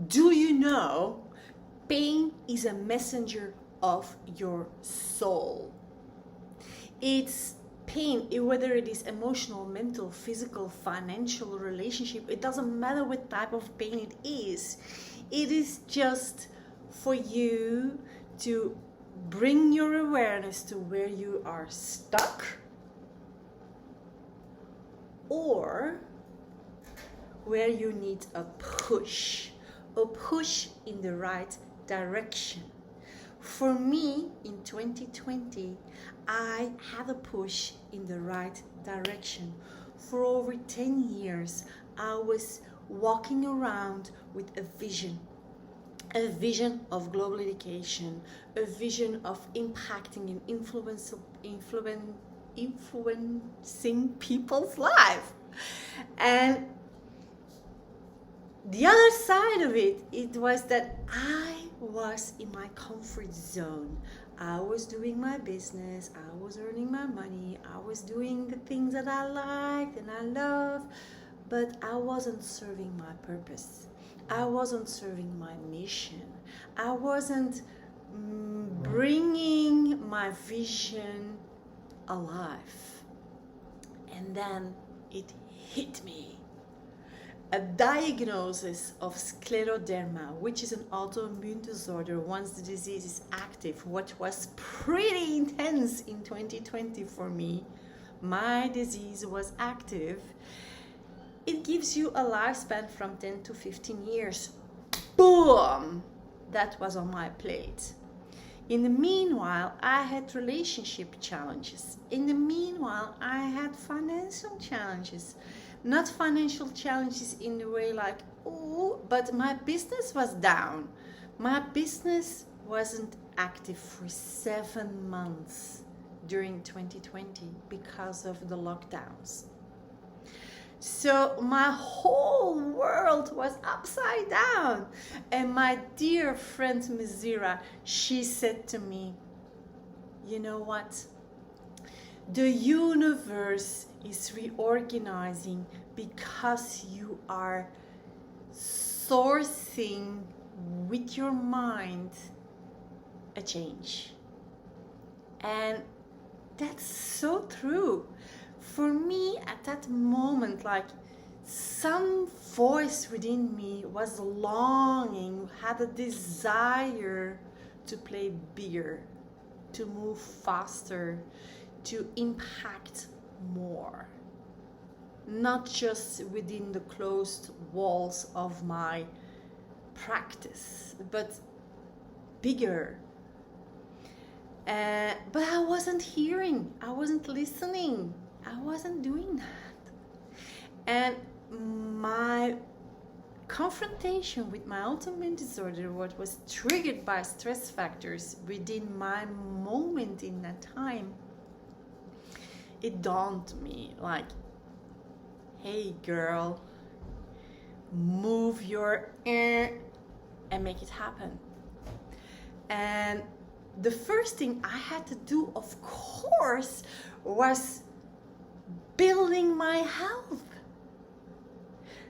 Do you know pain is a messenger of your soul? It's pain, whether it is emotional, mental, physical, financial, relationship, it doesn't matter what type of pain it is. It is just for you to bring your awareness to where you are stuck, or where you need a push in the right direction. For me, in 2020, I had a push in the right direction. For over 10 years, I was walking around with a vision of global education, a vision of impacting and influencing people's life. And the other side of it was that I was in my comfort zone. I was doing my business, I was earning my money, I was doing the things that I liked and I loved, but I wasn't serving my purpose. I wasn't serving my mission. I wasn't bringing my vision alive. And then it hit me. A diagnosis of scleroderma, which is an autoimmune disorder once the disease is active, what was pretty intense in 2020 for me. My disease was active. It gives you a lifespan from 10 to 15 years. Boom! That was on my plate. In the meanwhile, I had relationship challenges. In the meanwhile, I had financial challenges. Not financial challenges in the way like, oh, but my business was down. My business wasn't active for 7 months during 2020 because of the lockdowns. So my whole world was upside down. And my dear friend Mizira, she said to me, you know what? The universe is reorganizing because you are sourcing with your mind a change. And that's so true. For me at that moment, like some voice within me was longing, had a desire to play bigger, to move faster, to impact more. Not just within the closed walls of my practice, but bigger. But I wasn't hearing, I wasn't listening, I wasn't doing that. And my confrontation with my autoimmune disorder, what was triggered by stress factors within my moment in that time, it dawned me like, hey girl, move your and make it happen. And the first thing I had to do, of course, was building my health.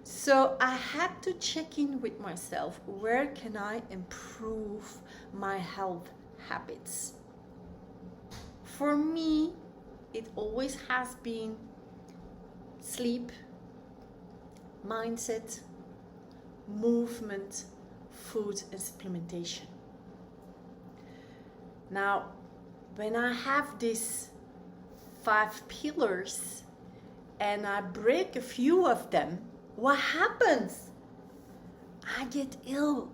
So I had to check in with myself. Where can I improve my health habits? For me, it always has been sleep, mindset, movement, food, and supplementation. Now, when I have these 5 pillars and I break a few of them, what happens? I get ill.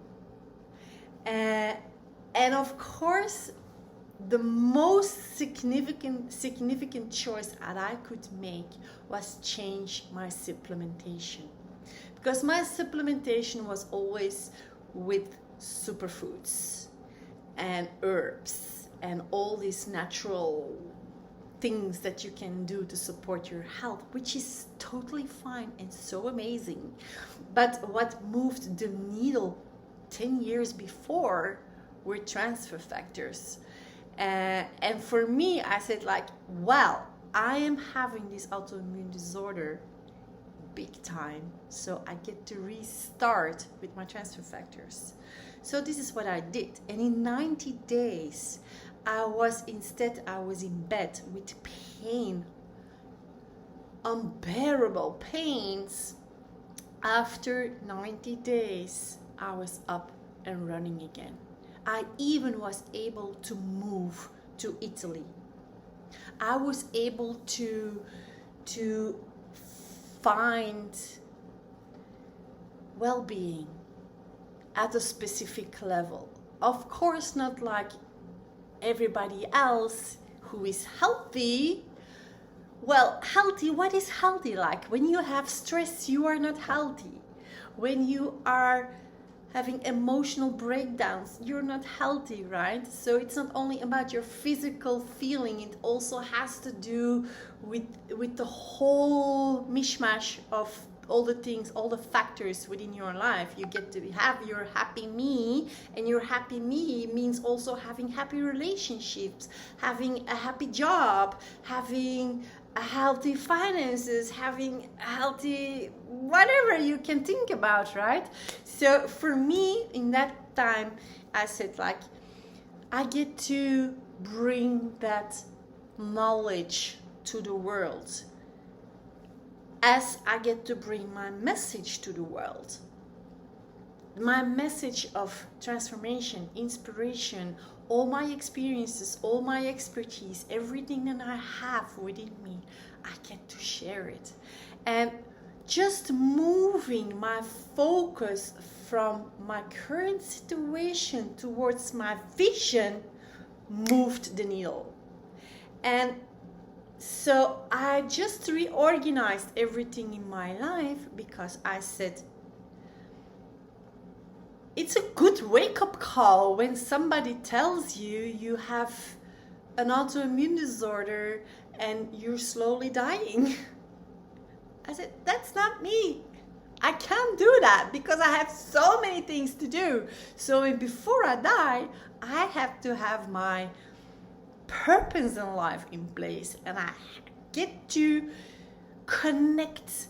And of course, the most significant choice that I could make was change my supplementation. Because my supplementation was always with superfoods and herbs and all these natural things that you can do to support your health, which is totally fine and so amazing. But what moved the needle 10 years before were transfer factors. And for me, I said like, well, I am having this autoimmune disorder. big time. So I get to restart with my transfer factors. So this is what I did. And in 90 days, I was in bed with pain, unbearable pains. After 90 days, I was up and running again. I even was able to move to Italy. I was able to find well-being at a specific level. Of course, not like everybody else who is healthy. Well, healthy, what is healthy like? When you have stress, you are not healthy. When you are having emotional breakdowns, you're not healthy, right? So it's not only about your physical feeling, it also has to do with the whole mishmash of all the things, all the factors within your life. You get to have your happy me, and your happy me means also having happy relationships, having a happy job, having a healthy finances, having a healthy whatever you can think about, right? So for me, in that time, I said, like, I get to bring that knowledge to the world as I get to bring my message to the world. My message of transformation, inspiration, all my experiences, all my expertise, everything that I have within me, I get to share it. And just moving my focus from my current situation towards my vision moved the needle. And so I just reorganized everything in my life, because I said, it's a good wake-up call when somebody tells you you have an autoimmune disorder and you're slowly dying. I said, that's not me. I can't do that because I have so many things to do. So before I die, I have to have my purpose in life in place, and I get to connect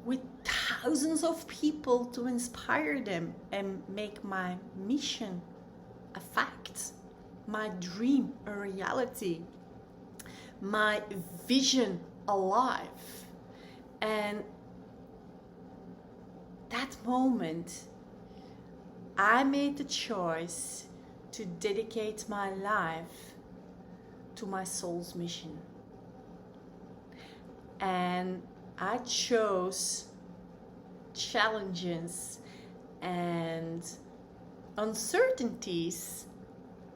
with thousands of people to inspire them and make my mission a fact, my dream a reality, my vision alive. And that moment, I made the choice to dedicate my life to my soul's mission. And I chose challenges and uncertainties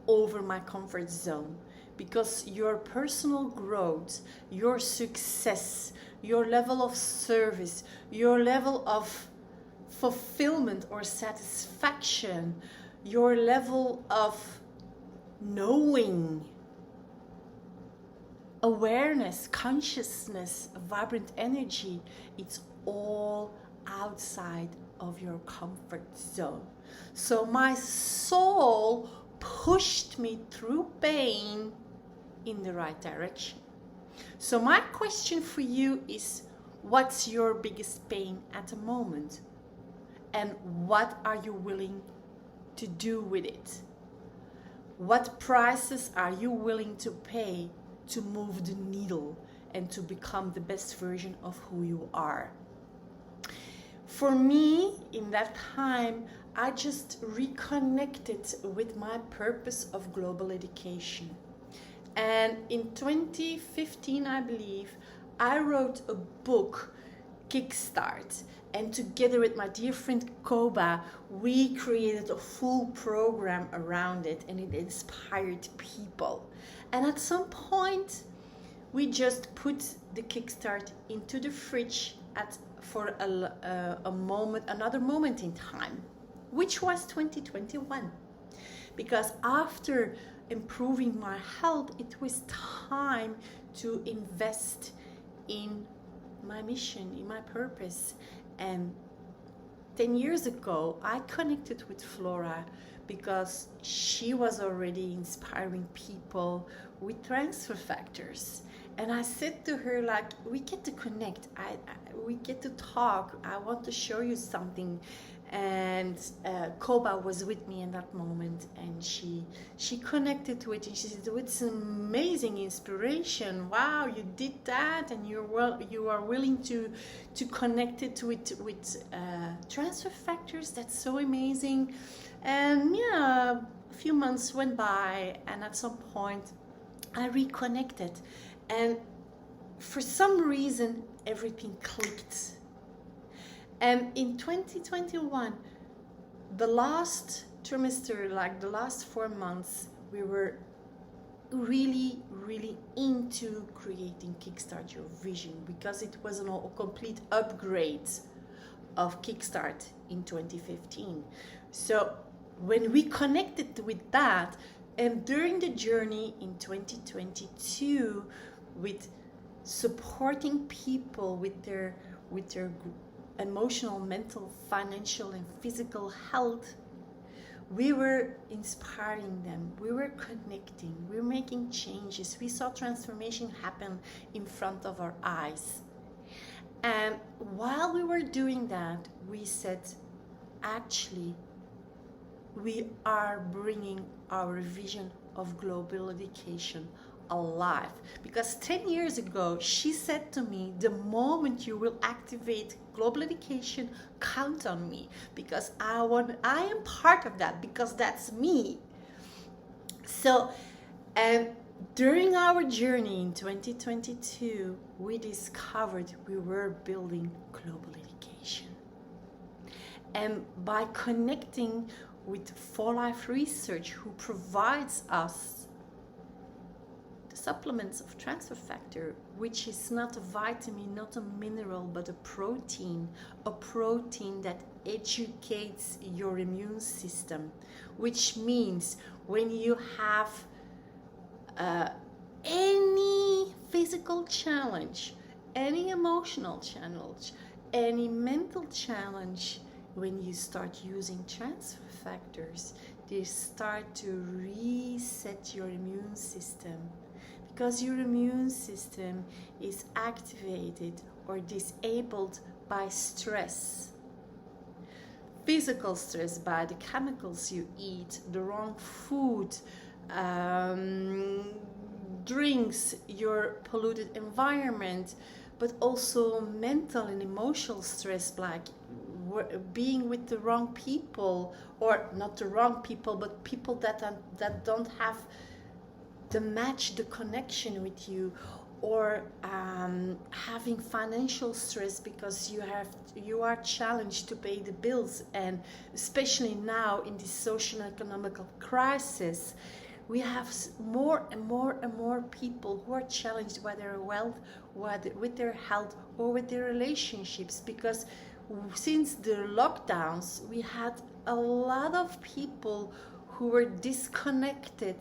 over my comfort zone, because your personal growth, your success, your level of service, your level of fulfillment or satisfaction, your level of knowing, awareness, consciousness, vibrant energy, it's all outside of your comfort zone. So my soul pushed me through pain in the right direction. So my question for you is, what's your biggest pain at the moment? And what are you willing to do with it? What prices are you willing to pay to move the needle and to become the best version of who you are? For me, in that time, I just reconnected with my purpose of global education. And in 2015, I believe, I wrote a book, Kickstart. And together with my dear friend Koba, we created a full program around it, and it inspired people. And at some point, we just put the Kickstart into the fridge for another moment in time, which was 2021. Because after improving my health, it was time to invest in my mission, in my purpose. And 10 years ago, I connected with Flora because she was already inspiring people with transfer factors. And I said to her, like, we get to connect. We get to talk. I want to show you something. And Koba was with me in that moment, and she connected to it, and she said, oh, it's an amazing inspiration. Wow, you did that, and you are willing to connect it with transfer factors. That's so amazing. And yeah, a few months went by, and at some point I reconnected, and for some reason everything clicked. And in 2021, the last trimester, like the last 4 months, we were really, really into creating Kickstart Your Vision, because it was a complete upgrade of Kickstart in 2015. So when we connected with that, and during the journey in 2022, with supporting people with their emotional, mental, financial, and physical health, we were inspiring them, we were connecting, we were making changes, we saw transformation happen in front of our eyes. And while we were doing that, we said, actually, we are bringing our vision of global education alive. Because 10 years ago, she said to me, the moment you will activate global education, count on me, because I am part of that, because that's me. So, and during our journey in 2022, we discovered we were building global education. And by connecting with 4Life Research, who provides us supplements of transfer factor, which is not a vitamin, not a mineral, but a protein that educates your immune system, which means when you have any physical challenge, any emotional challenge, any mental challenge, when you start using transfer factors, they start to reset your immune system. Because your immune system is activated or disabled by stress. Physical stress, by the chemicals you eat, the wrong food, drinks, your polluted environment, but also mental and emotional stress, like being with the wrong people, or not the wrong people, but people that don't have the match, the connection with you, or having financial stress because you are challenged to pay the bills. And especially now in this social and economical crisis, we have more and more people who are challenged by their wealth, with their health, or with their relationships, because since the lockdowns we had a lot of people who were disconnected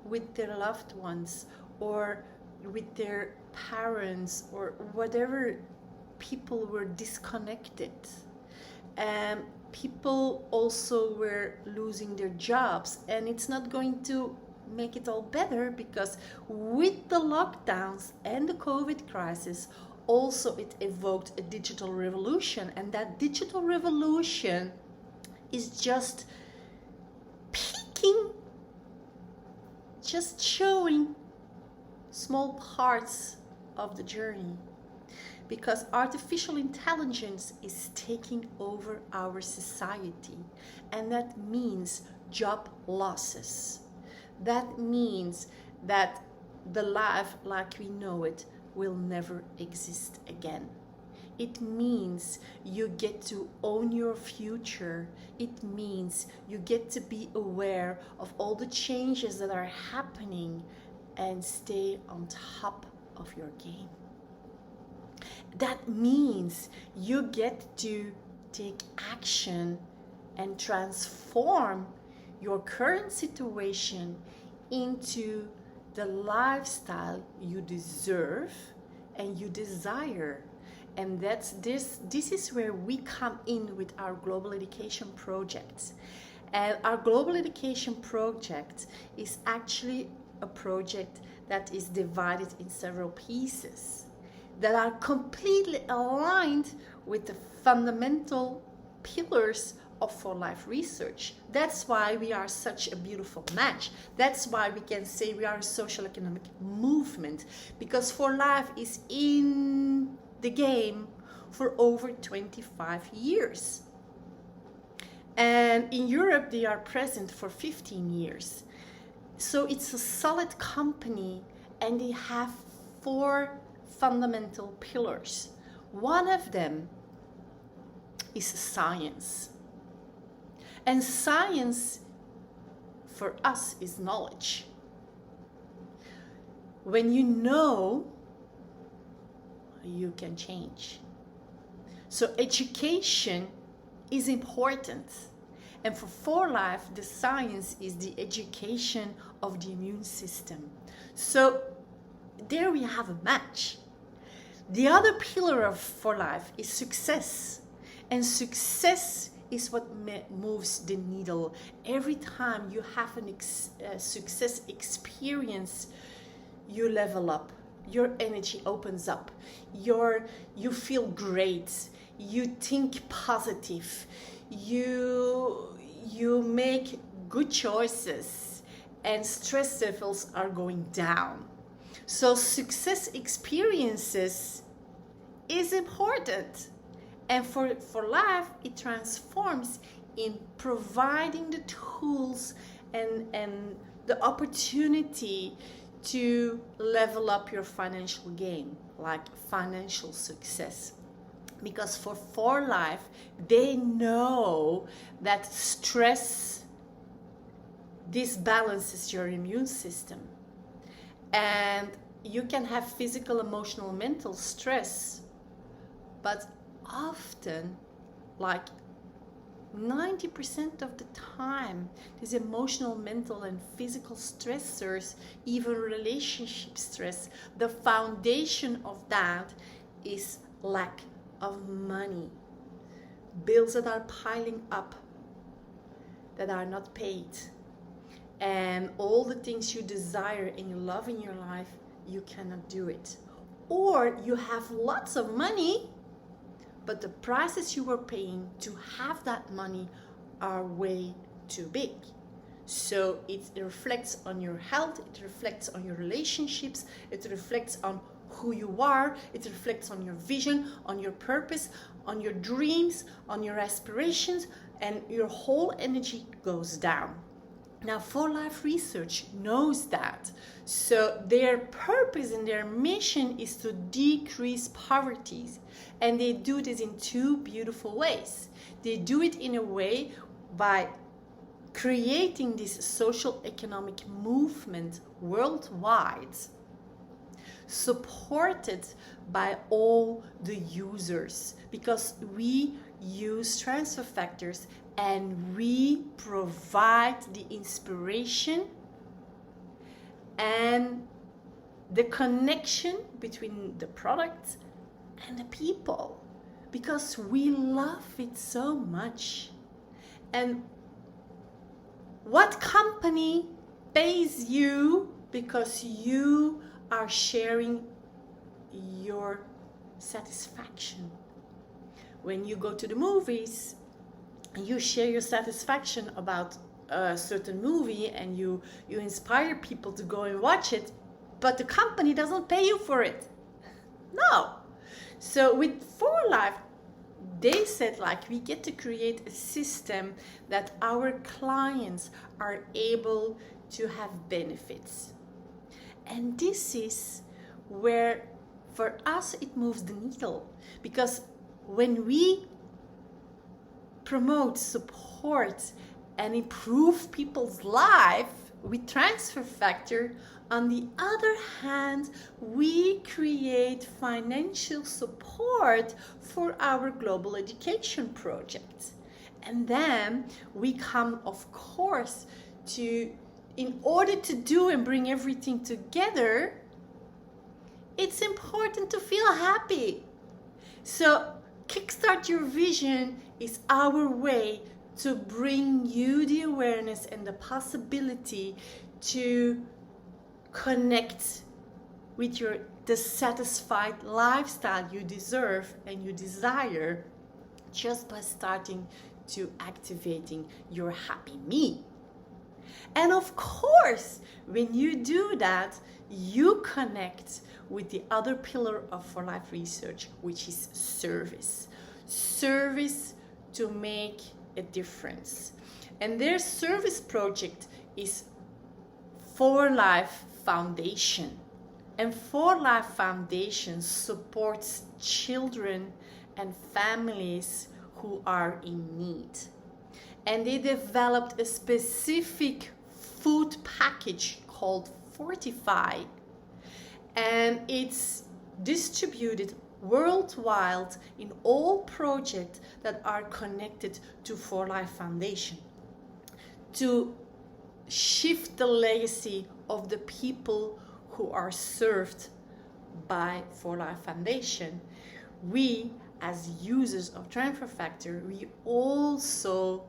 with their loved ones, or with their parents, or whatever. People were disconnected, and people also were losing their jobs. And it's not going to make it all better, because with the lockdowns and the COVID crisis, also it evoked a digital revolution. And that digital revolution is just peaking, just showing small parts of the journey, because artificial intelligence is taking over our society, and that means job losses. That means that the life like we know it will never exist again. It means you get to own your future. It means you get to be aware of all the changes that are happening and stay on top of your game. That means you get to take action and transform your current situation into the lifestyle you deserve and you desire. And this is where we come in with our global education projects. And our global education project is actually a project that is divided in several pieces that are completely aligned with the fundamental pillars of For Life research. That's why we are such a beautiful match. That's why we can say we are a social economic movement, because For Life is in the game for over 25 years. And in Europe, they are present for 15 years. So it's a solid company, and they have 4 fundamental pillars. One of them is science. And science for us is knowledge. When you know, you can change. So education is important. And for Life, the science is the education of the immune system. So there we have a match. The other pillar of For Life is success. And success is what moves the needle. Every time you have a success experience, you level up. Your energy opens up. You feel great. You think positive. You make good choices, and stress levels are going down. So success experiences is important. And for Life, it transforms in providing the tools and the opportunity to level up your financial game, like financial success. Because for Life, they know that stress disbalances your immune system. And you can have physical, emotional, mental stress, but often, like 90% of the time, these emotional, mental, and physical stressors, even relationship stress, the foundation of that is lack of money. Bills that are piling up, that are not paid. And all the things you desire and you love in your life, you cannot do it. Or you have lots of money, but the prices you are paying to have that money are way too big. So it reflects on your health, it reflects on your relationships, it reflects on who you are, it reflects on your vision, on your purpose, on your dreams, on your aspirations, and your whole energy goes down. Now, For Life research knows that. So their purpose and their mission is to decrease poverty. And they do this in 2 beautiful ways. They do it in a way by creating this social economic movement worldwide, supported by all the users, because we use transfer factors and we provide the inspiration and the connection between the product and the people, because we love it so much. And what company pays you because you are sharing your satisfaction? When you go to the movies, you share your satisfaction about a certain movie and you inspire people to go and watch it, but the company doesn't pay you for it. No. So with For Life, they said, like, we get to create a system that our clients are able to have benefits. And this is where, for us, it moves the needle. Because when we promote, support, and improve people's life with transfer factor, on the other hand, we create financial support for our global education project. And then we come, of course, to, in order to do and bring everything together, it's important to feel happy. So Kickstart Your Vision is our way to bring you the awareness and the possibility to connect with your dissatisfied lifestyle you deserve and you desire just by starting to activating your happy me. And of course, when you do that, you connect with the other pillar of For Life research, which is service. Service to make a difference. And their service project is For Life Foundation. And For Life Foundation supports children and families who are in need. And they developed a specific food package called Fortify. And it's distributed worldwide in all projects that are connected to For Life Foundation to shift the legacy of the people who are served by For Life Foundation. We, as users of Transfer Factor, we also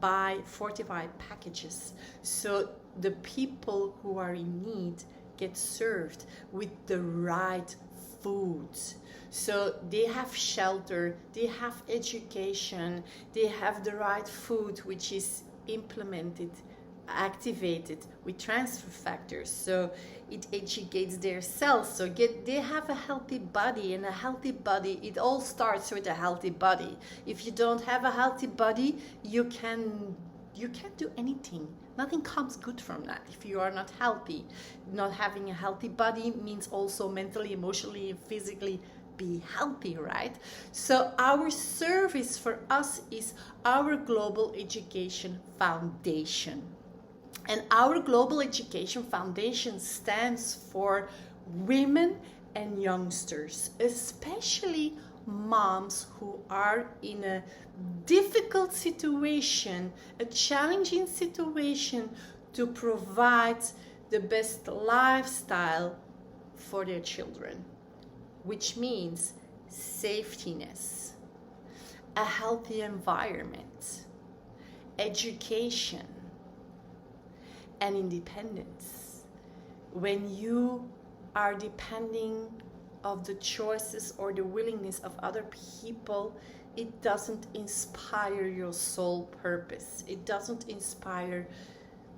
buy fortified packages, so the people who are in need get served with the right foods. So they have shelter, they have education, they have the right food which is implemented, activated with transfer factors, so it educates their cells, so they have a healthy body, and a healthy body, it all starts with a healthy body. If you don't have a healthy body, you can't do anything. Nothing comes good from that if you are not healthy. Not having a healthy body means also mentally, emotionally, and physically be healthy, right? So our service for us is our Global Education Foundation. And our Global Education Foundation stands for women and youngsters, especially moms who are in a difficult situation, a challenging situation, to provide the best lifestyle for their children, which means safetyness, a healthy environment, education, and independence. When you are depending of the choices or the willingness of other people, it doesn't inspire your soul purpose. It doesn't inspire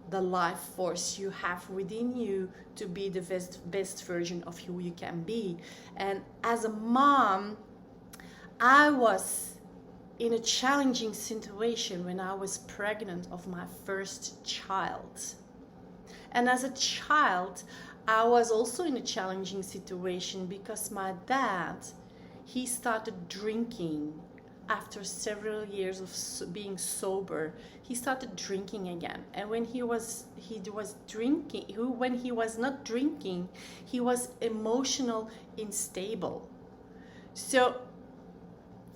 the life force you have within you to be the best version of who you can be. And as a mom, I was in a challenging situation when I was pregnant of my first child. And as a child, I was also in a challenging situation because my dad, he started drinking after several years of being sober. He started drinking again. And when he was drinking, when he was not drinking, he was emotional unstable. So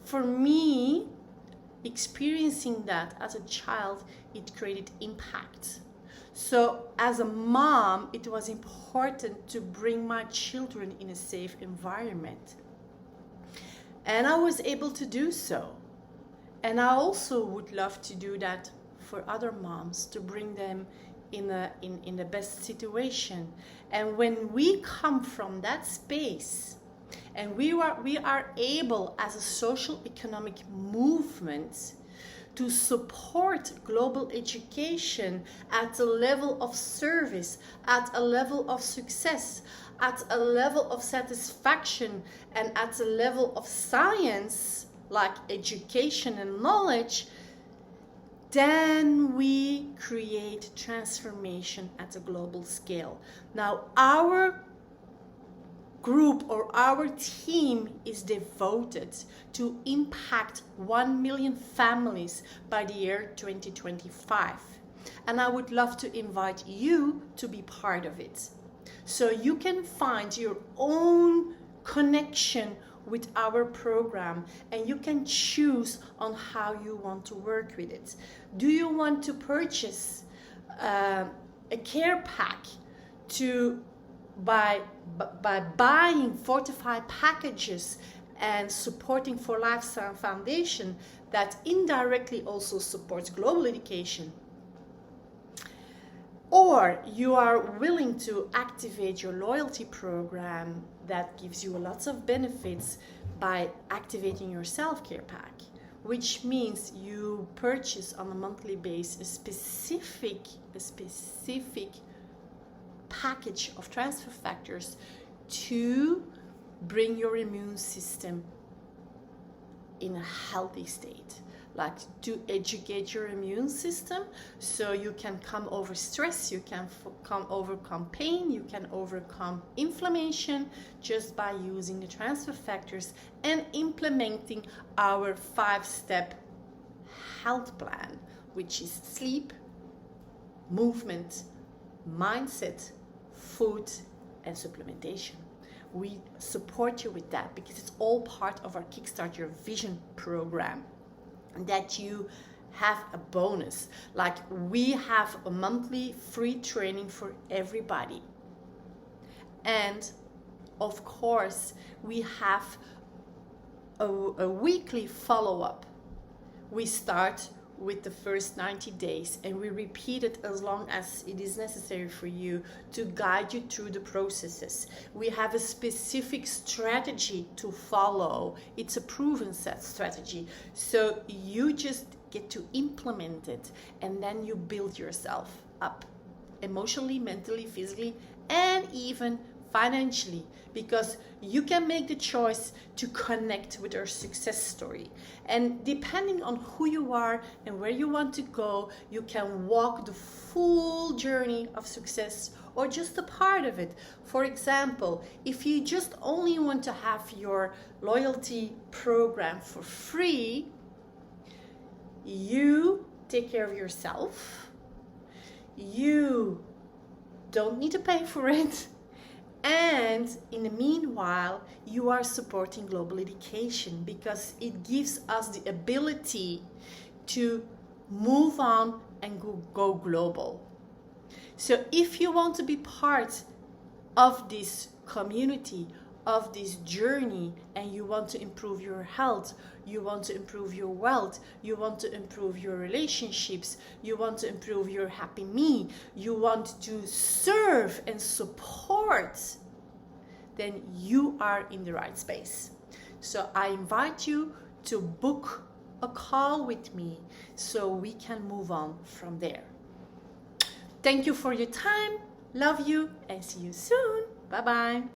for me, experiencing that as a child, it created impact. So as a mom, it was important to bring my children in a safe environment. And I was able to do so. And I also would love to do that for other moms, to bring them in the best situation. And when we come from that space, and we are able as a social economic movement to support global education at a level of service, at a level of success, at a level of satisfaction, and at a level of science, like education and knowledge, then we create transformation at a global scale. Now, our group or our team is devoted to impact 1 million families by the year 2025. And I would love to invite you to be part of it. So you can find your own connection with our program, and you can choose on how you want to work with it. Do you want to purchase a care pack by buying fortified packages and supporting For Life Foundation that indirectly also supports global education? Or you are willing to activate your loyalty program that gives you lots of benefits by activating your self-care pack, which means you purchase on a monthly basis a specific package of transfer factors to bring your immune system in a healthy state, like to educate your immune system so you can come over stress, you can overcome pain, you can overcome inflammation just by using the transfer factors and implementing our 5-step health plan, which is sleep, movement, mindset, food, and supplementation. We support you with that because it's all part of our Kickstart Your Vision program, that you have a bonus. Like, we have a monthly free training for everybody. And of course, we have a weekly follow-up. We start with the first 90 days and we repeat it as long as it is necessary for you to guide you through the processes. We have a specific strategy to follow. It's a proven set strategy. So you just get to implement it, and then you build yourself up emotionally, mentally, physically, and even financially, because you can make the choice to connect with our success story. And depending on who you are and where you want to go, you can walk the full journey of success or just a part of it. For example, if you just only want to have your loyalty program for free, you take care of yourself, you don't need to pay for it, and in the meanwhile, you are supporting global education because it gives us the ability to move on and go global. So if you want to be part of this community, of this journey, and you want to improve your health, you want to improve your wealth, you want to improve your relationships, you want to improve your happy me, you want to serve and support, then you are in the right space. So I invite you to book a call with me so we can move on from there. Thank you for your time. Love you and see you soon. Bye-bye.